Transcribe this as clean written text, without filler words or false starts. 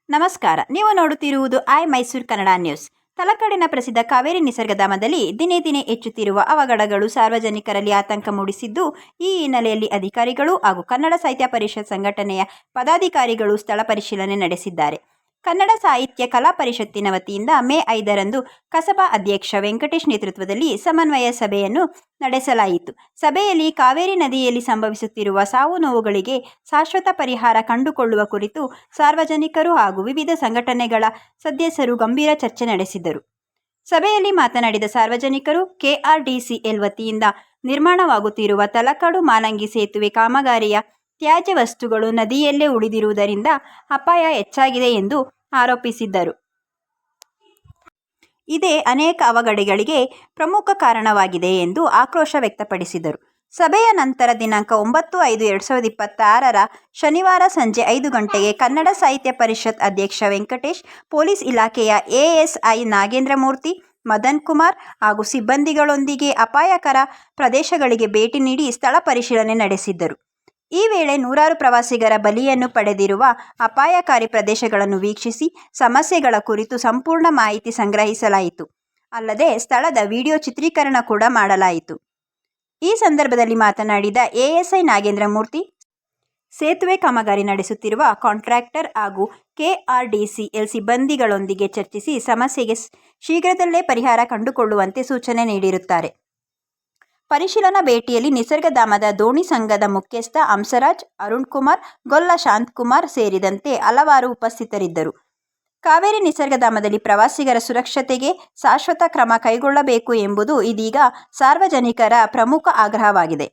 ನಮಸ್ಕಾರ. ನೀವು ನೋಡುತ್ತಿರುವುದು ಮೈಸೂರು ಕನ್ನಡ ನ್ಯೂಸ್. ತಲಕಾಡಿನ ಪ್ರಸಿದ್ಧ ಕಾವೇರಿ ನಿಸರ್ಗಧಾಮದಲ್ಲಿ ದಿನೇ ದಿನೇ ಹೆಚ್ಚುತ್ತಿರುವ ಅವಘಡಗಳು ಸಾರ್ವಜನಿಕರಲ್ಲಿ ಆತಂಕ ಮೂಡಿಸಿದ್ದು, ಈ ಹಿನ್ನೆಲೆಯಲ್ಲಿ ಅಧಿಕಾರಿಗಳು ಹಾಗೂ ಕನ್ನಡ ಸಾಹಿತ್ಯ ಪರಿಷತ್ ಸಂಘಟನೆಯ ಪದಾಧಿಕಾರಿಗಳು ಸ್ಥಳ ಪರಿಶೀಲನೆ ನಡೆಸಿದ್ದಾರೆ. ಕನ್ನಡ ಸಾಹಿತ್ಯ ಕಲಾ ಪರಿಷತ್ತಿನ ವತಿಯಿಂದ ಮೇ 5ರಂದು ಕಸಬಾ ಅಧ್ಯಕ್ಷ ವೆಂಕಟೇಶ್ ನೇತೃತ್ವದಲ್ಲಿ ಸಮನ್ವಯ ಸಭೆಯನ್ನು ನಡೆಸಲಾಯಿತು. ಸಭೆಯಲ್ಲಿ ಕಾವೇರಿ ನದಿಯಲ್ಲಿ ಸಂಭವಿಸುತ್ತಿರುವ ಸಾವು ನೋವುಗಳಿಗೆ ಶಾಶ್ವತ ಪರಿಹಾರ ಕಂಡುಕೊಳ್ಳುವ ಕುರಿತು ಸಾರ್ವಜನಿಕರು ಹಾಗೂ ವಿವಿಧ ಸಂಘಟನೆಗಳ ಸದಸ್ಯರು ಗಂಭೀರ ಚರ್ಚೆ ನಡೆಸಿದರು. ಸಭೆಯಲ್ಲಿ ಮಾತನಾಡಿದ ಸಾರ್ವಜನಿಕರು, ಕೆಆರ್ಡಿಸಿಎಲ್ ವತಿಯಿಂದ ನಿರ್ಮಾಣವಾಗುತ್ತಿರುವ ತಲಕಾಡು ಮಾಲಂಗಿ ಸೇತುವೆ ಕಾಮಗಾರಿಯ ತ್ಯಾಜ್ಯ ವಸ್ತುಗಳು ನದಿಯಲ್ಲೇ ಉಳಿದಿರುವುದರಿಂದ ಅಪಾಯ ಹೆಚ್ಚಾಗಿದೆ ಎಂದು ಆರೋಪಿಸಿದ್ದರು. ಇದೇ ಅನೇಕ ಅವಘಡಗಳಿಗೆ ಪ್ರಮುಖ ಕಾರಣವಾಗಿದೆ ಎಂದು ಆಕ್ರೋಶ ವ್ಯಕ್ತಪಡಿಸಿದರು. ಸಭೆಯ ನಂತರ ದಿನಾಂಕ 9/5/2026 ಶನಿವಾರ ಸಂಜೆ 5 ಗಂಟೆಗೆ ಕನ್ನಡ ಸಾಹಿತ್ಯ ಪರಿಷತ್ ಅಧ್ಯಕ್ಷ ವೆಂಕಟೇಶ್, ಪೊಲೀಸ್ ಇಲಾಖೆಯ ಎಎಸ್ಐ ನಾಗೇಂದ್ರಮೂರ್ತಿ, ಮದನ್ ಕುಮಾರ್ ಹಾಗೂ ಸಿಬ್ಬಂದಿಗಳೊಂದಿಗೆ ಅಪಾಯಕರ ಪ್ರದೇಶಗಳಿಗೆ ಭೇಟಿ ನೀಡಿ ಸ್ಥಳ ಪರಿಶೀಲನೆ ನಡೆಸಿದ್ದರು. ಈ ವೇಳೆ ನೂರಾರು ಪ್ರವಾಸಿಗರ ಬಲಿಯನ್ನು ಪಡೆದಿರುವ ಅಪಾಯಕಾರಿ ಪ್ರದೇಶಗಳನ್ನು ವೀಕ್ಷಿಸಿ ಸಮಸ್ಯೆಗಳ ಕುರಿತು ಸಂಪೂರ್ಣ ಮಾಹಿತಿ ಸಂಗ್ರಹಿಸಲಾಯಿತು. ಅಲ್ಲದೆ ಸ್ಥಳದ ವಿಡಿಯೋ ಚಿತ್ರೀಕರಣ ಕೂಡ ಮಾಡಲಾಯಿತು. ಈ ಸಂದರ್ಭದಲ್ಲಿ ಮಾತನಾಡಿದ ಎಎಸ್ಐ ನಾಗೇಂದ್ರಮೂರ್ತಿ, ಸೇತುವೆ ಕಾಮಗಾರಿ ನಡೆಸುತ್ತಿರುವ ಕಾಂಟ್ರಾಕ್ಟರ್ ಹಾಗೂ ಕೆಆರ್ಡಿಸಿಎಲ್ ಸಿಬ್ಬಂದಿಗಳೊಂದಿಗೆ ಚರ್ಚಿಸಿ ಸಮಸ್ಯೆಗೆ ಶೀಘ್ರದಲ್ಲೇ ಪರಿಹಾರ ಕಂಡುಕೊಳ್ಳುವಂತೆ ಸೂಚನೆ ನೀಡಿರುತ್ತಾರೆ. ಪರಿಶೀಲನಾ ಭೇಟಿಯಲ್ಲಿ ನಿಸರ್ಗಧಾಮದ ದೋಣಿ ಸಂಘದ ಮುಖ್ಯಸ್ಥ ಹಂಸರಾಜ್, ಅರುಣ್ ಕುಮಾರ್, ಗೊಲ್ಲ ಶಾಂತಕುಮಾರ್ ಸೇರಿದಂತೆ ಹಲವಾರು ಉಪಸ್ಥಿತರಿದ್ದರು. ಕಾವೇರಿ ನಿಸರ್ಗಧಾಮದಲ್ಲಿ ಪ್ರವಾಸಿಗರ ಸುರಕ್ಷತೆಗೆ ಶಾಶ್ವತ ಕ್ರಮ ಕೈಗೊಳ್ಳಬೇಕು ಎಂಬುದು ಇದೀಗ ಸಾರ್ವಜನಿಕರ ಪ್ರಮುಖ ಆಗ್ರಹವಾಗಿದೆ.